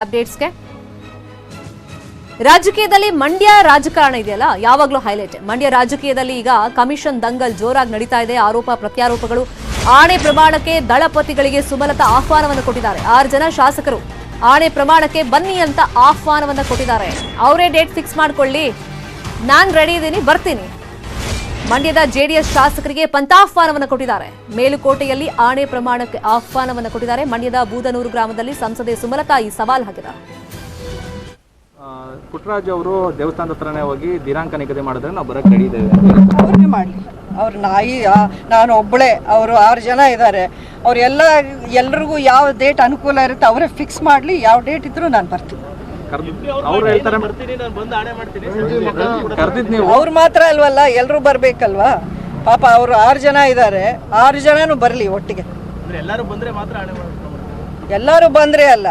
ಅಪ್ಡೇಟ್ಸ್ಗೆ ರಾಜಕೀಯದಲ್ಲಿ ಮಂಡ್ಯ ರಾಜಕಾರಣ ಇದೆಯಲ್ಲ ಯಾವಾಗಲೂ ಹೈಲೈಟ್. ಮಂಡ್ಯ ರಾಜಕೀಯದಲ್ಲಿ ಈಗ ಕಮಿಷನ್ ದಂಗಲ್ ಜೋರಾಗಿ ನಡೀತಾ ಇದೆ. ಆರೋಪ ಪ್ರತ್ಯಾರೋಪಗಳು. ಆಣೆ ಪ್ರಮಾಣಕ್ಕೆ ದಳಪತಿಗಳಿಗೆ ಸುಮಲತಾ ಆಹ್ವಾನವನ್ನು ಕೊಟ್ಟಿದ್ದಾರೆ. 6 ಜನ ಶಾಸಕರು ಆಣೆ ಪ್ರಮಾಣಕ್ಕೆ ಬನ್ನಿ ಅಂತ ಆಹ್ವಾನವನ್ನು ಕೊಟ್ಟಿದ್ದಾರೆ. ಅವರೇ ಡೇಟ್ ಫಿಕ್ಸ್ ಮಾಡ್ಕೊಳ್ಳಿ, ನಾನ್ ರೆಡಿ ಇದ್ದೀನಿ, ಬರ್ತೀನಿ. ಮಂಡ್ಯದ ಜೆಡಿಎಸ್ ಶಾಸಕರಿಗೆ ಪಂಥಾಹ್ವಾನವನ್ನು ಕೊಟ್ಟಿದ್ದಾರೆ. ಮೇಲುಕೋಟೆಯಲ್ಲಿ ಆಣೆ ಪ್ರಮಾಣಕ್ಕೆ ಆಹ್ವಾನವನ್ನು ಕೊಟ್ಟಿದ್ದಾರೆ. ಮಂಡ್ಯದ ಬೂದನೂರು ಗ್ರಾಮದಲ್ಲಿ ಸಂಸದೆ ಸುಮಲತಾ ಈ ಸವಾಲ್ ಹಾಕಿದ್ದಾರೆ. ಪುಟ್ಟರಾಜ್ ಅವರು ದೇವಸ್ಥಾನದ ಹತ್ರನೇ ಹೋಗಿ ದಿನಾಂಕ ನಿಗದಿ ಮಾಡಿದ್ರೆ ನಾವು ಬರಕ್ಕೆ ರೆಡಿ ಇದ್ದೇವೆ. ಅವ್ರನ್ನೇ ಮಾಡಲಿ. ಅವ್ರು ನಾನು ಒಬ್ಬಳೇ, ಅವರು 6 ಜನ ಇದ್ದಾರೆ. ಎಲ್ರಿಗೂ ಯಾವ ಡೇಟ್ ಅನುಕೂಲ ಇರುತ್ತೆ ಅವರೇ ಫಿಕ್ಸ್ ಮಾಡಲಿ. ಯಾವ ಡೇಟ್ ಇದ್ರೂ ನಾನು ಬರ್ತೀನಿ. ಅವ್ರು ಹೇಳ್ತಾರೆ ಕರ್ದಿದ್ ನೀವು. ಅವ್ರು ಮಾತ್ರ ಅಲ್ವಲ್ಲ, ಎಲ್ಲರೂ ಬರ್ಬೇಕಲ್ವಾ. ಪಾಪ ಅವರು 6 ಜನ ಇದ್ದಾರೆ. 6 ಜನನು ಬರಲಿ ಒಟ್ಟಿಗೆ. ಎಲ್ಲರೂ ಬಂದ್ರೆ ಅಲ್ಲ,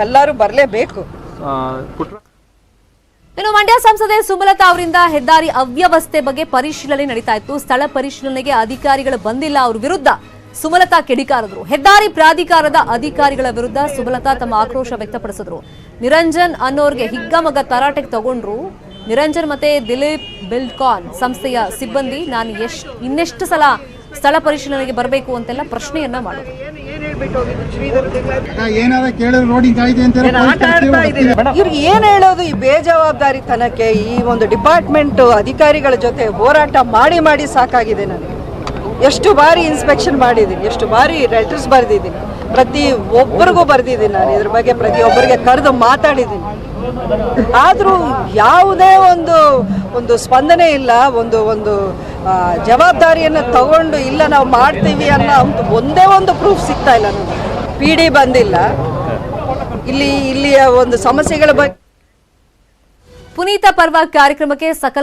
ಎಲ್ಲರೂ ಬರಲೇಬೇಕು. ಇನ್ನು ಮಂಡ್ಯ ಸಂಸದೆ ಸುಮಲತಾ ಅವರಿಂದ ಹೆದ್ದಾರಿ ಅವ್ಯವಸ್ಥೆ ಬಗ್ಗೆ ಪರಿಶೀಲನೆ ನಡೀತಾ ಇತ್ತು. ಸ್ಥಳ ಪರಿಶೀಲನೆಗೆ ಅಧಿಕಾರಿಗಳು ಬಂದಿಲ್ಲ. ಅವ್ರ ವಿರುದ್ಧ ಸುಮಲತಾ ಕಿಡಿಕಾರದ್ರು. ಹೆದ್ದಾರಿ ಪ್ರಾಧಿಕಾರದ ಅಧಿಕಾರಿಗಳ ವಿರುದ್ಧ ಸುಮಲತಾ ತಮ್ಮ ಆಕ್ರೋಶ ವ್ಯಕ್ತಪಡಿಸಿದ್ರು. ನಿರಂಜನ್ ಅನ್ನೋರ್ಗೆ ಹಿಗ್ಗಮಗ ತರಾಟೆಗೆ ತಗೊಂಡ್ರು. ನಿರಂಜನ್ ಮತ್ತೆ ದಿಲೀಪ್ ಬಿಲ್ಡ್ಕಾನ್ ಸಂಸ್ಥೆಯ ಸಿಬ್ಬಂದಿ ನಾನು ಇನ್ನೆಷ್ಟು ಸಲ ಸ್ಥಳ ಪರಿಶೀಲನೆಗೆ ಬರಬೇಕು ಅಂತೆಲ್ಲ ಪ್ರಶ್ನೆಯನ್ನ ಮಾಡಿದ್ರು. ಇವ್ರಿಗೆ ಏನ್ ಹೇಳೋದು? ಈ ಬೇಜವಾಬ್ದಾರಿತನಕ್ಕೆ ಈ ಒಂದು ಡಿಪಾರ್ಟ್ಮೆಂಟ್ ಅಧಿಕಾರಿಗಳ ಜೊತೆ ಹೋರಾಟ ಮಾಡಿ ಸಾಕಾಗಿದೆ. ನನಗೆ ಎಷ್ಟು ಬಾರಿ ಇನ್ಸ್ಪೆಕ್ಷನ್ ಮಾಡಿದ್ದೀನಿ, ಎಷ್ಟು ಬಾರಿ ಲೆಟರ್ಸ್ ಬರೆದಿದ್ದೀನಿ, ಪ್ರತಿ ಒಬ್ಬರಿಗೂ ಬರೆದಿದ್ದೀನಿ. ನಾನು ಇದ್ರ ಬಗ್ಗೆ ಪ್ರತಿಯೊಬ್ಬರಿಗೆ ಕರೆದು ಮಾತಾಡಿದ್ದೀನಿ. ಆದರೂ ಯಾವುದೇ ಒಂದು ಸ್ಪಂದನೆ ಇಲ್ಲ. ಒಂದು ಜವಾಬ್ದಾರಿಯನ್ನು ತಗೊಂಡು ಇಲ್ಲ ನಾವು ಮಾಡ್ತೀವಿ ಅನ್ನೋ ಒಂದೇ ಒಂದು ಪ್ರೂಫ್ ಸಿಗ್ತಾ ಇಲ್ಲ. ನನಗೆ PD ಬಂದಿಲ್ಲ. ಇಲ್ಲಿಯ ಒಂದು ಸಮಸ್ಯೆಗಳ ಬಗ್ಗೆ ಪುನೀತ ಪರ್ವ ಕಾರ್ಯಕ್ರಮಕ್ಕೆ ಸಕಲ